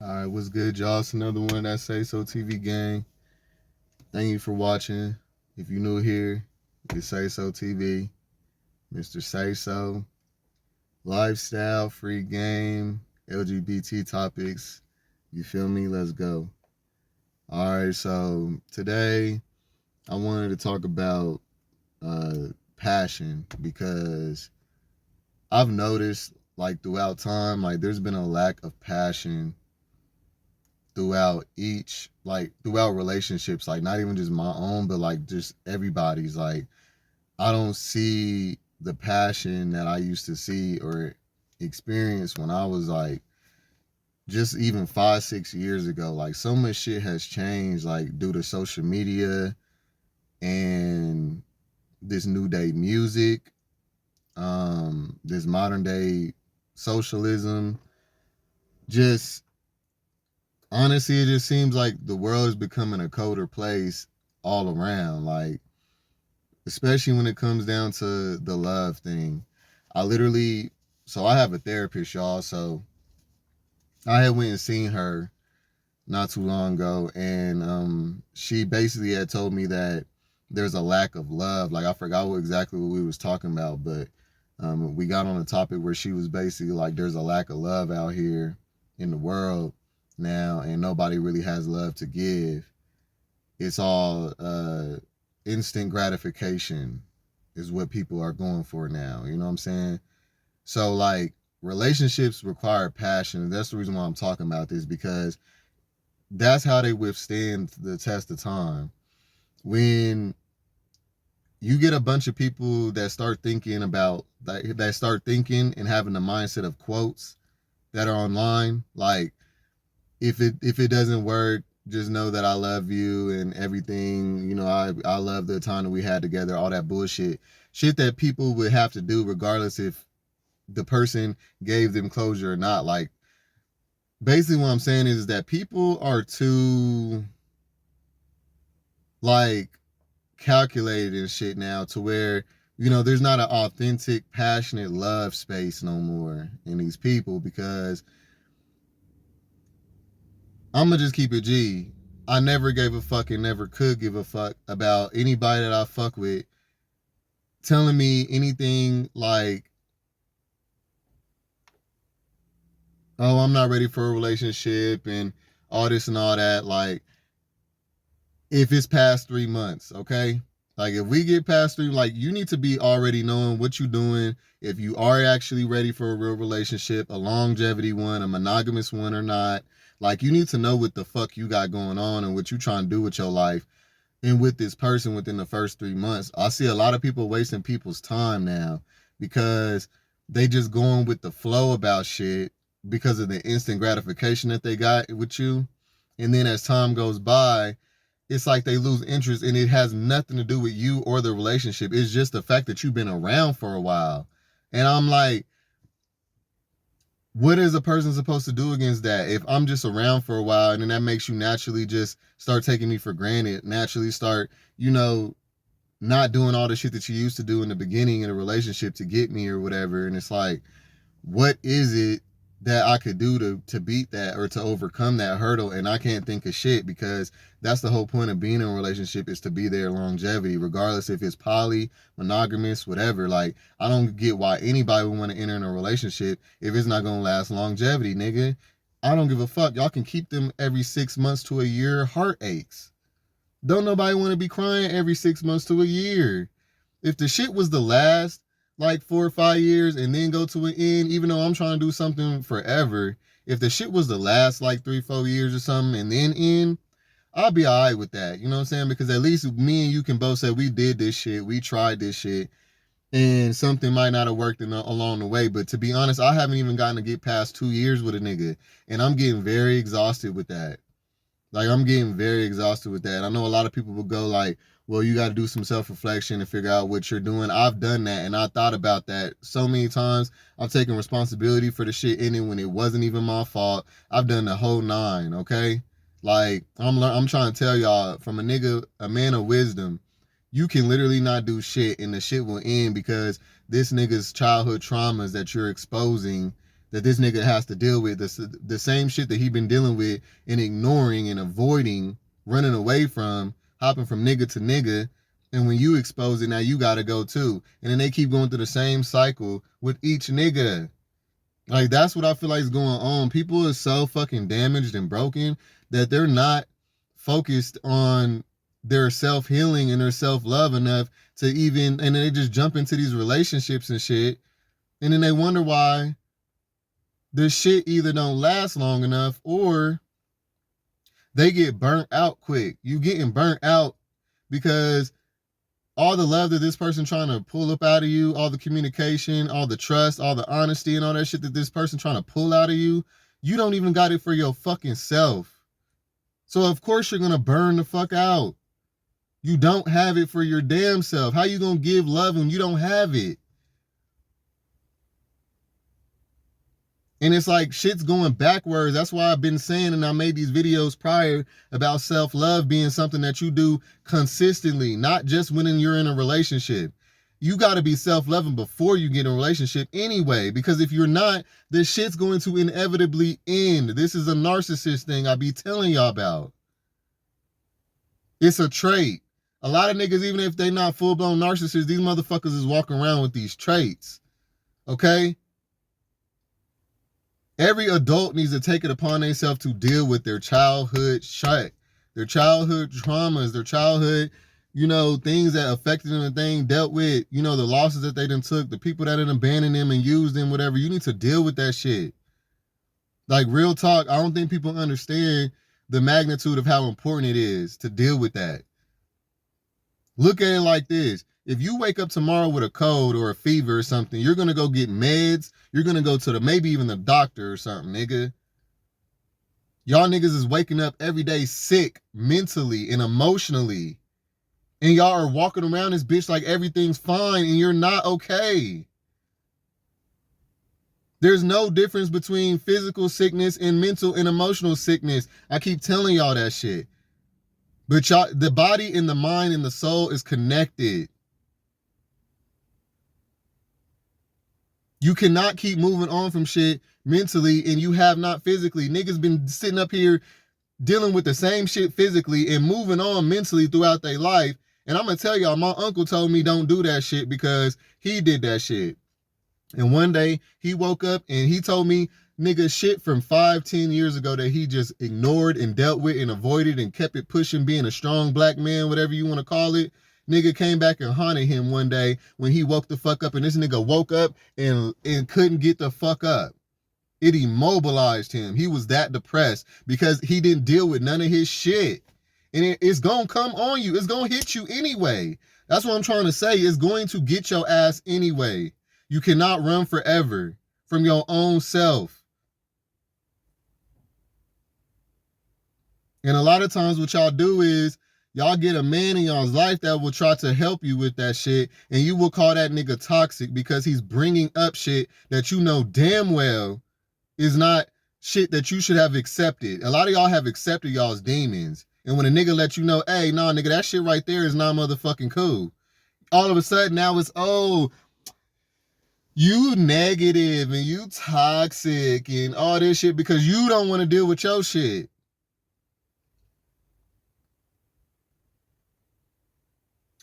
All right, what's good, y'all? It's another one of that Say So TV gang. Thank you for watching. If you're new here, it's Say So TV, Mr. Say So, lifestyle, free game, LGBT topics. You feel me? Let's go. All right, so today I wanted to talk about passion because I've noticed like throughout time, like there's been a lack of passion throughout relationships, like not even just my own, but like just everybody's. Like I don't see the passion that I used to see or experience when I was like just even 5 6 years ago. Like so much shit has changed, like due to social media and this new day music, this modern day socialism. Just honestly, it just seems like the world is becoming a colder place all around. Like, especially when it comes down to the love thing. I literally, so I have a therapist, y'all. So I had went and seen her not too long ago, and she basically had told me that there's a lack of love. Like I forgot exactly what we was talking about, but we got on a topic where she was basically like, there's a lack of love out here in the world now, and nobody really has love to give. It's all instant gratification is what people are going for now. You know what I'm saying? So like relationships require passion. That's the reason why I'm talking about this, because that's how they withstand the test of time. When you get a bunch of people that start thinking about that start thinking and having the mindset of quotes that are online, like if it doesn't work, just know that I love you and everything. You know, I love the time that we had together. All that bullshit, shit that people would have to do regardless if the person gave them closure or not. Like basically, what I'm saying is that people are too like calculated and shit now to where there's not an authentic, passionate love space no more in these people because I'm gonna just keep it G. I never gave a fuck and never could give a fuck about anybody that I fuck with telling me anything like, oh, I'm not ready for a relationship and all this and all that. Like, if it's past 3 months, okay? Like, if we get past three, like, you need to be already knowing what you're doing. If you are actually ready for a real relationship, a longevity one, a monogamous one or not. Like, you need to know what the fuck you got going on and what you trying to do with your life and with this person within the first 3 months. I see a lot of people wasting people's time now because they just going with the flow about shit because of the instant gratification that they got with you. And then as time goes by, it's like they lose interest, and it has nothing to do with you or the relationship. It's just the fact that you've been around for a while. And I'm like, what is a person supposed to do against that? If I'm just around for a while and then that makes you naturally just start taking me for granted, naturally start, not doing all the shit that you used to do in the beginning in a relationship to get me or whatever. And it's like, what is it that I could do to beat that or to overcome that hurdle? And I can't think of shit, because that's the whole point of being in a relationship, is to be there longevity, regardless if it's poly, monogamous, whatever. Like, I don't get why anybody would want to enter in a relationship if it's not gonna last longevity, nigga. I don't give a fuck. Y'all can keep them every 6 months to a year. Heart aches. Don't nobody want to be crying every 6 months to a year. If the shit was the last like 4 or 5 years and then go to an end, even though I'm trying to do something forever, if the shit was the last like 3 4 years or something and then end, I'll be all right with that. You know what I'm saying? Because at least me and you can both say we did this shit, we tried this shit, and something might not have worked along the way. But to be honest, I haven't even gotten to get past 2 years with a nigga, and I'm getting very exhausted with that. Like, I'm getting very exhausted with that. I know a lot of people will go like, well, you got to do some self-reflection and figure out what you're doing. I've done that, and I thought about that so many times. I've taken responsibility for the shit in it when it wasn't even my fault. I've done the whole nine, okay? Like, I'm trying to tell y'all, from a man of wisdom, you can literally not do shit and the shit will end because this nigga's childhood traumas that you're exposing that this nigga has to deal with, the same shit that he been dealing with and ignoring and avoiding, running away from, hopping from nigga to nigga. And when you expose it, now you gotta go too. And then they keep going through the same cycle with each nigga. Like, that's what I feel like is going on. People are so fucking damaged and broken that they're not focused on their self-healing and their self-love enough to even, and then they just jump into these relationships and shit. And then they wonder why this shit either don't last long enough or they get burnt out quick. You getting burnt out because all the love that this person trying to pull up out of you, all the communication, all the trust, all the honesty and all that shit that this person trying to pull out of you, you don't even got it for your fucking self. So of course you're going to burn the fuck out. You don't have it for your damn self. How you going to give love when you don't have it? And it's like shit's going backwards. That's why I've been saying, and I made these videos prior about self-love being something that you do consistently, not just when you're in a relationship. You got to be self-loving before you get in a relationship anyway, because if you're not, this shit's going to inevitably end. This is a narcissist thing I be telling y'all about. It's a trait. A lot of niggas, even if they not full-blown narcissists, these motherfuckers is walking around with these traits. Okay? Every adult needs to take it upon themselves to deal with their childhood shit, their childhood traumas, their childhood, things that affected them and things dealt with, the losses that they done took, the people that done abandoned them and used them, whatever. You need to deal with that shit. Like, real talk, I don't think people understand the magnitude of how important it is to deal with that. Look at it like this. If you wake up tomorrow with a cold or a fever or something, you're going to go get meds. You're going to go to maybe even the doctor or something, nigga. Y'all niggas is waking up every day sick mentally and emotionally. And y'all are walking around this bitch like everything's fine and you're not okay. There's no difference between physical sickness and mental and emotional sickness. I keep telling y'all that shit. But the body and the mind and the soul is connected. You cannot keep moving on from shit mentally and you have not physically. Niggas been sitting up here dealing with the same shit physically and moving on mentally throughout their life. And I'm going to tell y'all, my uncle told me don't do that shit because he did that shit. And one day he woke up and he told me, nigga, shit from 5-10 years ago that he just ignored and dealt with and avoided and kept it pushing, being a strong black man, whatever you want to call it. Nigga came back and haunted him one day when he woke the fuck up, and this nigga woke up and couldn't get the fuck up. It immobilized him. He was that depressed because he didn't deal with none of his shit. And it's going to come on you. It's going to hit you anyway. That's what I'm trying to say. It's going to get your ass anyway. You cannot run forever from your own self. And a lot of times what y'all do is y'all get a man in y'all's life that will try to help you with that shit, and you will call that nigga toxic because he's bringing up shit that you know damn well is not shit that you should have accepted. A lot of y'all have accepted y'all's demons. And when a nigga let you know, hey, nah, nigga, that shit right there is not motherfucking cool. All of a sudden now it's, oh, you negative and you toxic and all this shit because you don't want to deal with your shit.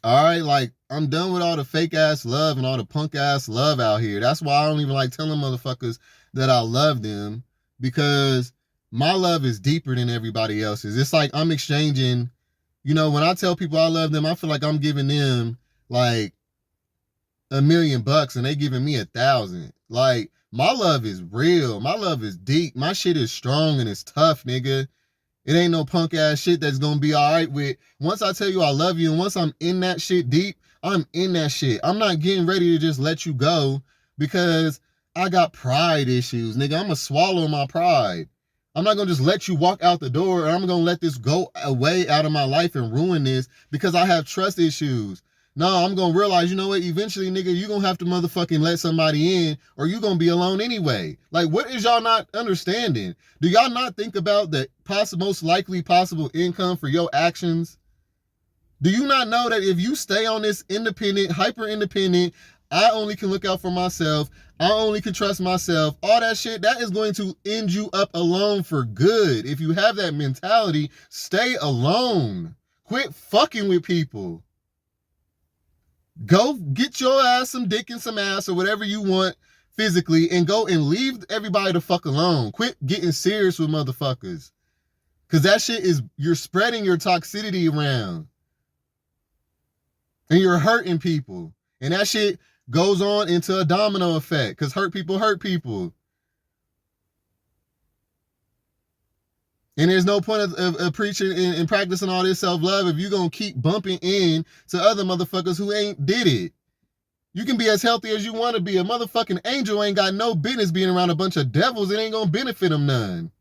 All right, like, I'm done with all the fake ass love and all the punk ass love out here. That's why I don't even like telling motherfuckers that I love them, because my love is deeper than everybody else's. It's like I'm exchanging, when I tell people I love them, I feel like I'm giving them like $1 million and they giving me 1,000. Like, my love is real. My love is deep. My shit is strong and it's tough, nigga. It ain't no punk ass shit that's gonna be all right with. Once I tell you I love you and once I'm in that shit deep, I'm in that shit. I'm not getting ready to just let you go because I got pride issues, nigga. I'm gonna swallow my pride. I'm not gonna just let you walk out the door and I'm gonna let this go away out of my life and ruin this because I have trust issues. No, I'm gonna realize, you know what, eventually, nigga, you gonna have to motherfucking let somebody in or you gonna be alone anyway. Like, what is y'all not understanding? Do y'all not think about the most likely possible income for your actions? Do you not know that if you stay on this independent, hyper independent, I only can look out for myself. I only can trust myself. All that shit, that is going to end you up alone for good. If you have that mentality, stay alone. Quit fucking with people. Go get your ass some dick and some ass or whatever you want physically and go and leave everybody the fuck alone. Quit getting serious with motherfuckers. Because that shit is, you're spreading your toxicity around. And you're hurting people. And that shit goes on into a domino effect. Because hurt people hurt people. And there's no point of preaching and practicing all this self-love if you're going to keep bumping in to other motherfuckers who ain't did it. You can be as healthy as you want to be. A motherfucking angel ain't got no business being around a bunch of devils. It ain't going to benefit them none.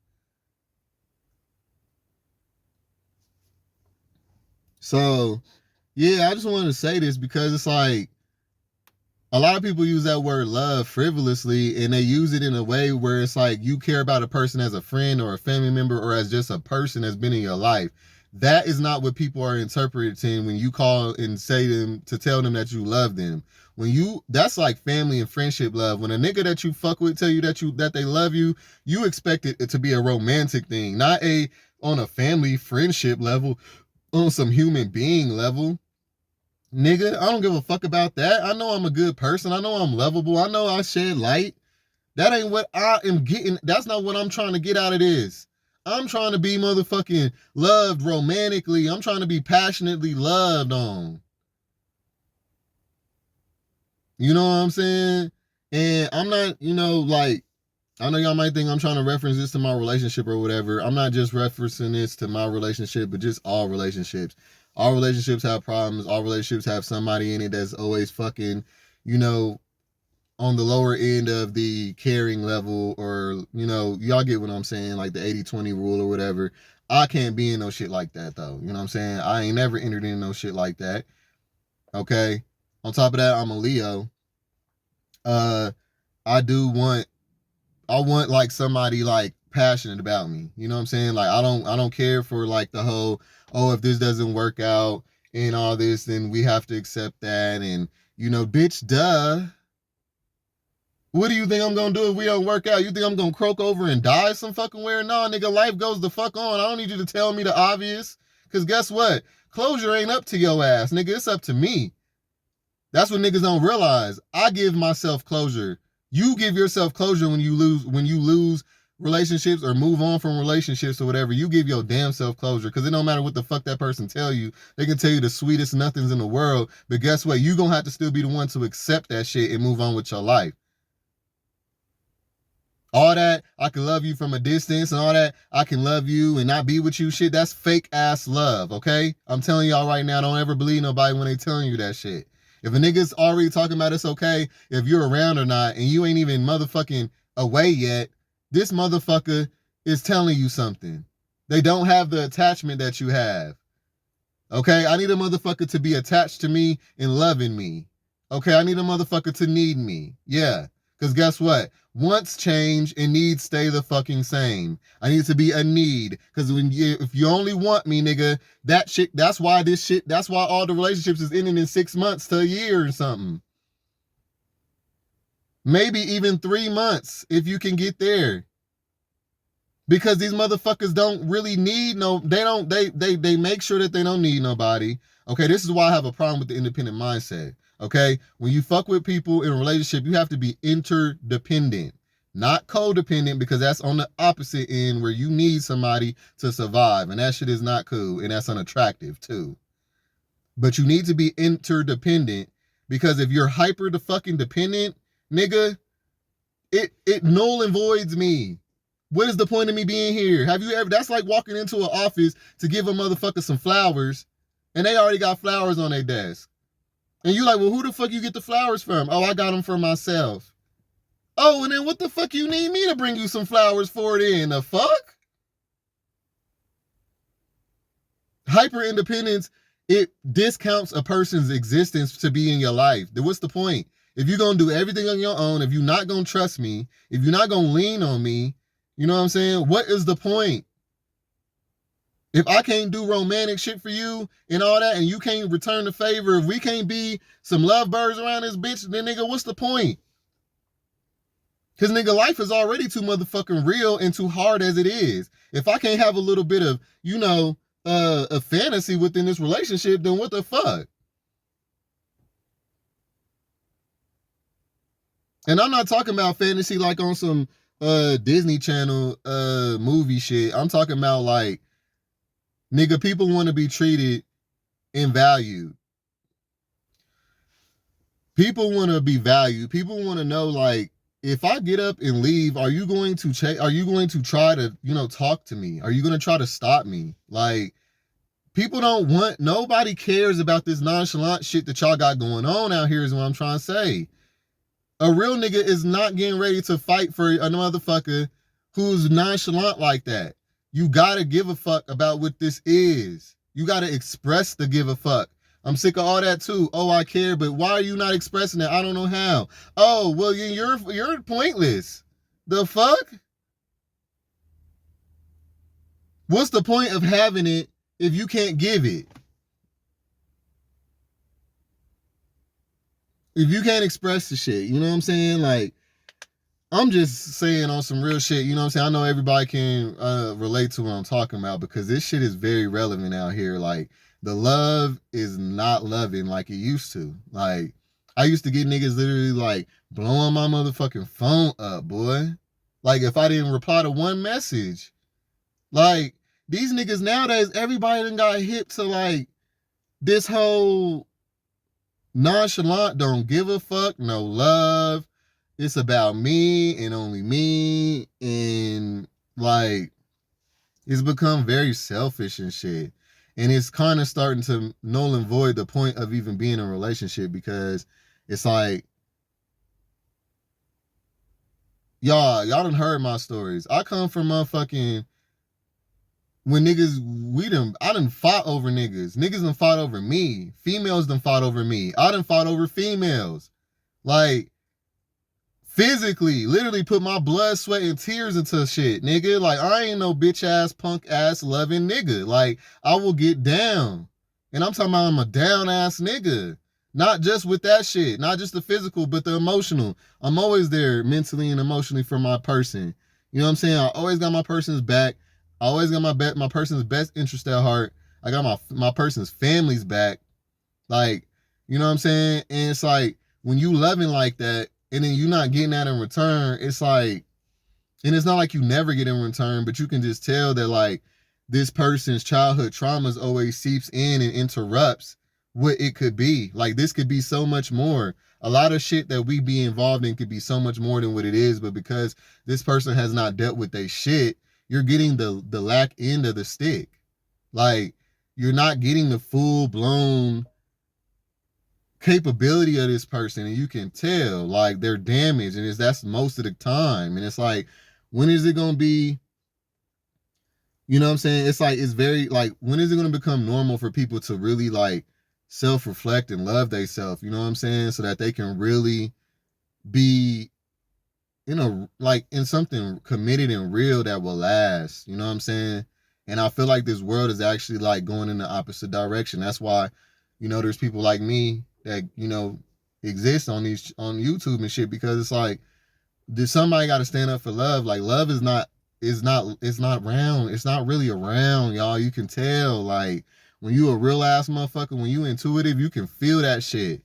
So, yeah, I just wanted to say this because it's like, a lot of people use that word love frivolously, and they use it in a way where it's like you care about a person as a friend or a family member or as just a person that's been in your life. That is not what people are interpreting when you call and say them to tell them that you love them. That's like family and friendship love. When a nigga that you fuck with tell you that they love you, you expect it to be a romantic thing, not on a family friendship level, on some human being level. Nigga, I don't give a fuck about that. I know I'm a good person. I know I'm lovable. I know I shed light. That ain't what I am getting. That's not what I'm trying to get out of this. I'm trying to be motherfucking loved romantically. I'm trying to be passionately loved on. You know what I'm saying? And I'm not, like, I know y'all might think I'm trying to reference this to my relationship or whatever. I'm not just referencing this to my relationship, but just all relationships. All relationships have problems. All relationships have somebody in it that's always fucking, on the lower end of the caring level, or, y'all get what I'm saying, like the 80-20 rule or whatever. I can't be in no shit like that, though. You know what I'm saying? I ain't never entered in no shit like that. Okay? On top of that, I'm a Leo. I want like somebody like passionate about me. You know what I'm saying? Like I don't care for like the whole, oh, if this doesn't work out and all this, then we have to accept that. And bitch, duh. What do you think I'm gonna do if we don't work out? You think I'm gonna croak over and die some fucking where? No, nigga, life goes the fuck on. I don't need you to tell me the obvious. Cause guess what? Closure ain't up to your ass, nigga. It's up to me. That's what niggas don't realize. I give myself closure. You give yourself closure when you lose relationships or move on from relationships or whatever. You give your damn self closure, because it don't matter what the fuck that person tell you. They can tell you the sweetest nothings in the world, but guess what? You gonna have to still be the one to accept that shit and move on with your life. All that, I can love you from a distance, and all that, I can love you and not be with you shit, that's fake ass love, okay? I'm telling y'all right now, don't ever believe nobody when they telling you that shit. If a nigga's already talking about it's okay if you're around or not, and you ain't even motherfucking away yet, this motherfucker is telling you something. They don't have the attachment that you have. Okay? I need a motherfucker to be attached to me and loving me. Okay? I need a motherfucker to need me. Yeah. Because guess what? Wants change and needs stay the fucking same. I need to be a need. Because if you only want me, nigga, that's why all the relationships is ending in 6 months to a year or something. Maybe even 3 months if you can get there. Because these motherfuckers don't really need they make sure that they don't need nobody. Okay, this is why I have a problem with the independent mindset. Okay, when you fuck with people in a relationship, you have to be interdependent, not codependent, because that's on the opposite end where you need somebody to survive, and that shit is not cool, and that's unattractive too. But you need to be interdependent, because if you're hyper the fucking dependent, nigga, it null and voids me. What is the point of me being here? Have you ever? That's like walking into an office to give a motherfucker some flowers, and they already got flowers on their desk. And you like, well, who the fuck you get the flowers from? Oh, I got them for myself. Oh, and then what the fuck you need me to bring you some flowers for then? The fuck? Hyper independence, it discounts a person's existence to be in your life. Then what's the point? If you're going to do everything on your own, if you're not going to trust me, if you're not going to lean on me, you know what I'm saying? What is the point? If I can't do romantic shit for you and all that, and you can't return the favor, if we can't be some lovebirds around this bitch, then nigga, what's the point? Because nigga, life is already too motherfucking real and too hard as it is. If I can't have a little bit of, a fantasy within this relationship, then what the fuck? And I'm not talking about fantasy like on some Disney Channel movie shit. I'm talking about like, nigga, people want to be treated and valued. People want to be valued. People want to know, like, if I get up and leave, are you going to are you going to try to, talk to me? Are you going to try to stop me? Like, people don't want, nobody cares about this nonchalant shit that y'all got going on out here is what I'm trying to say. A real nigga is not getting ready to fight for a motherfucker who's nonchalant like that. You gotta give a fuck about what this is. You gotta express the give a fuck. I'm sick of all that too. Oh, I care, but why are you not expressing it? I don't know how. Oh, well, you're pointless. The fuck? What's the point of having it if you can't give it? If you can't express the shit, you know what I'm saying? Like, I'm just saying on some real shit, you know what I'm saying? I know everybody can relate to what I'm talking about because this shit is very relevant out here. Like, the love is not loving like it used to. Like, I used to get niggas literally like blowing my motherfucking phone up, boy. Like, if I didn't reply to one message. Like, these niggas nowadays, everybody done got hip to like this whole nonchalant, don't give a fuck, no love. It's about me and only me. And like, it's become very selfish and shit. And it's kind of starting to null and void the point of even being in a relationship because it's like, y'all done heard my stories. I come from motherfucking, when niggas, I done fought over niggas. Niggas done fought over me. Females done fought over me. I done fought over females. Like, physically, literally put my blood, sweat, and tears into shit, nigga. Like, I ain't no bitch ass, punk ass, loving nigga. Like, I will get down. And I'm talking about I'm a down ass nigga. Not just with that shit, not just the physical, but the emotional. I'm always there mentally and emotionally for my person. You know what I'm saying? I always got my person's back. I always got my person's best interest at heart. I got my person's family's back. Like, you know what I'm saying? And it's like, when you loving like that, and then you not getting that in return, it's like, and it's not like you never get in return, but you can just tell that like this person's childhood traumas always seeps in and interrupts what it could be. Like, this could be so much more. A lot of shit that we be involved in could be so much more than what it is, but because this person has not dealt with their shit, you're getting the lack end of the stick. Like, you're not getting the full blown capability of this person, and you can tell like they're damaged, and that's most of the time. And it's like, when is it gonna be, you know what I'm saying? It's like, it's very like, when is it gonna become normal for people to really like self-reflect and love themselves, you know what I'm saying? So that they can really be in something committed and real that will last, you know what I'm saying? And I feel like this world is actually like going in the opposite direction. That's why, there's people like me that, exist on YouTube and shit, because it's like, there's somebody got to stand up for love. Like, love it's not round. It's not really around, y'all. You can tell, like, when you a real ass motherfucker, when you intuitive, you can feel that shit.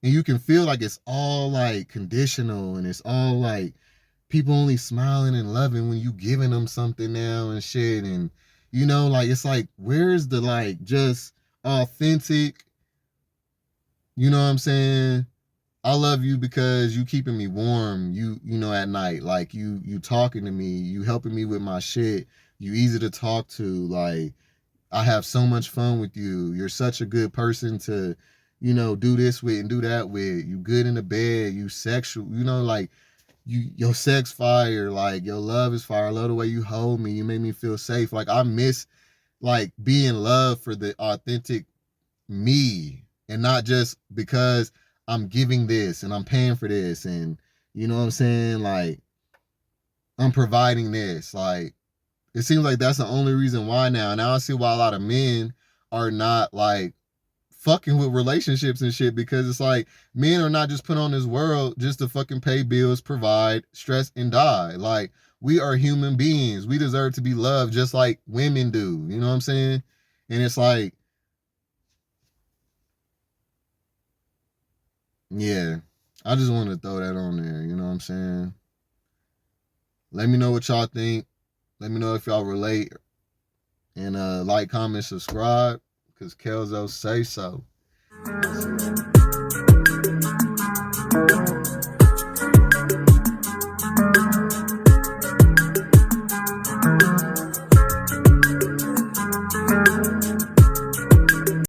And you can feel like it's all like conditional, and it's all like people only smiling and loving when you giving them something now and shit. And like, it's like, where's the like just authentic, you know what I'm saying? I love you because you keeping me warm, at night. Like, you talking to me, you helping me with my shit, you easy to talk to. Like, I have so much fun with you. You're such a good person to, do this with and do that with. You good in the bed, you sexual, like, your sex fire, like, your love is fire. I love the way you hold me. You make me feel safe. Like, I miss like being loved for the authentic me, and not just because I'm giving this and I'm paying for this, and you know what I'm saying? Like, I'm providing this. Like, It seems like that's the only reason why now. Now I see why a lot of men are not like fucking with relationships and shit, because it's like men are not just put on this world just to fucking pay bills, provide, stress, and die. Like, we are human beings. We deserve to be loved just like women do. You know what I'm saying? And it's like, yeah, I just want to throw that on there. You know what I'm saying? Let me know what y'all think. Let me know if y'all relate. And like, comment, subscribe. Because Kelzo say so.